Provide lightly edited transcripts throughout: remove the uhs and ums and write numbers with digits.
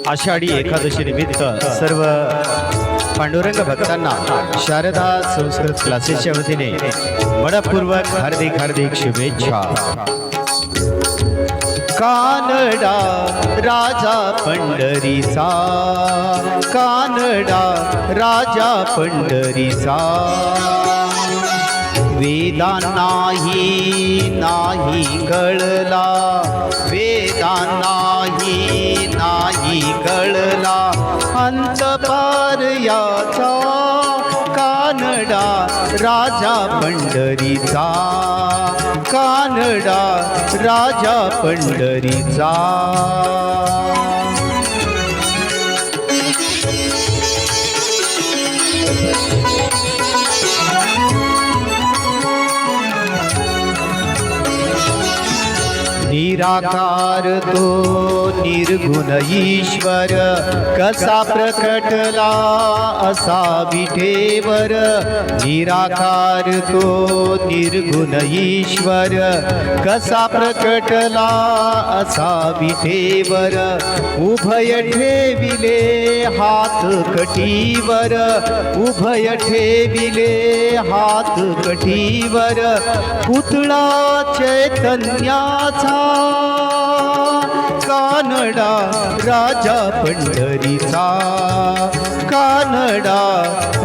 आषाढी एकादशी निमित्त सर्व पांडुरंग भक्तांना शारदा संस्कृत क्लासेसच्या वतीने मनपूर्वक हार्दिक हार्दिक शुभेच्छा। कानडा राजा पंढरीचा, कानडा राजा पंढरीचा, वेदांनाही नाही कळला, वेदांनाही नाही कळला अंतपार याचा, कानडा राजा पंढरीचा, कानडा राजा पंढरीचा। निराकार तो निर्गुण ईश्वर, कसा प्रकटला असा विठेवर। निराकार तो निर्गुण ईश्वर, कसा प्रकटला असा विठेवर। उभय ठेविले हात कटीवर, उभय ठेविले हात कटीवर। पुतळा चैतन्याचा, कानडा राजा पंढरीचा, कानडा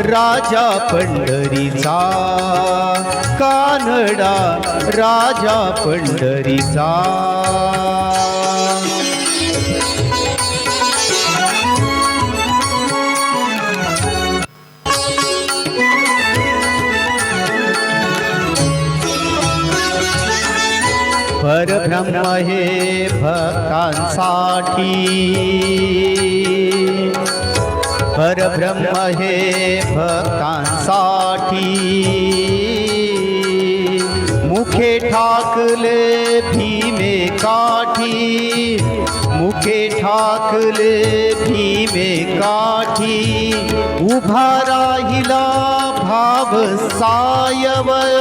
राजा पंढरीचा, कानडा राजा पंढरीचा। परब्रह्म हे भक्तांसाठी, परब्रह्म हे भक्तांसाठी। मुखे ठाकले भीमे काठी, मुखे ठाकले भीमे काठी। उभा राहिला भाव सायवय,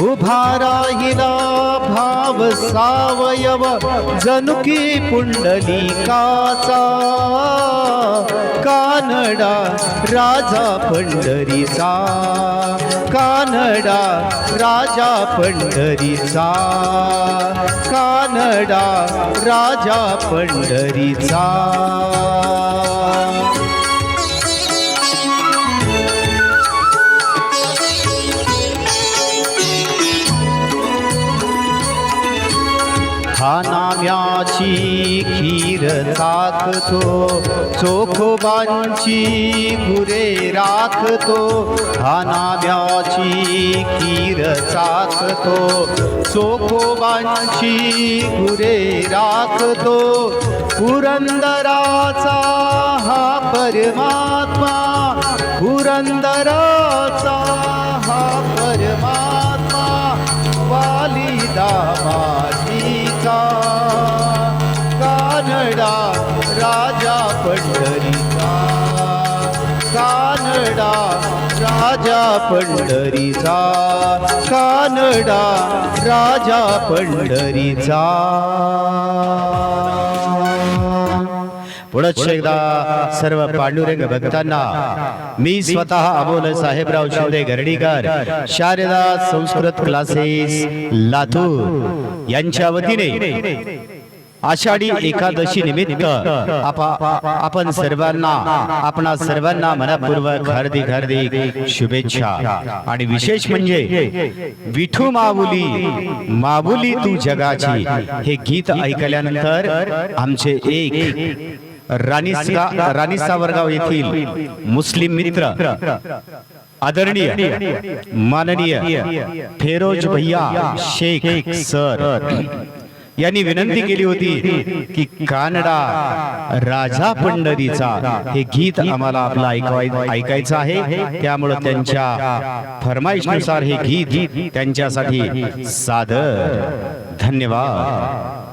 उभा राहिला भाव सावयव। जनुकी पुंडलिकाचा, कानडा राजा पंढरीचा, कानडा राजा पंढरीचा, कानडा राजा पंढरीचा। हा नाम्याची खीर चाखतो, चोखोबांची गुरे राखतो। हा नाम्याची खीर चाखतो, चोखोबांची गुरे राखतो। पुरंदराचा हा परमात्मा, पुरंदराचा हा परमात्मा। वालिदा माझीचा, कानडा राजा पंढरीचा, कानडा राजा पंढरीचा, कानडा राजा पंढरीचा। पुढच एकदा सर्व पांडुरंग भक्तांना मी स्वतः अमोल साहेबराव शिंदे गरडीकर, शारदा संस्कृत क्लासेस लातूर यांच्या वतीने आषाढी एकादशी निमित्त आपण सर्वांना, आपणा सर्वांना मनपूर्वक हार्दिक हार्दिक शुभेच्छा। आणि विशेष म्हणजे विठू माऊली माऊली तू जगाची हे गीत ऐकल्यानंतर आमचे एक राणी सावरगाव येथील मुस्लिम मित्र आदरणीय माननीय फेरोज भैया शेख सर यांनी विनंती केली होती की कानडा राजा पंढरीचा हे गीत आम्हाला आपलं ऐकायचं आहे। त्यामुळे त्यांच्या फरमाईशनुसार हे गीत त्यांच्यासाठी सादर। धन्यवाद।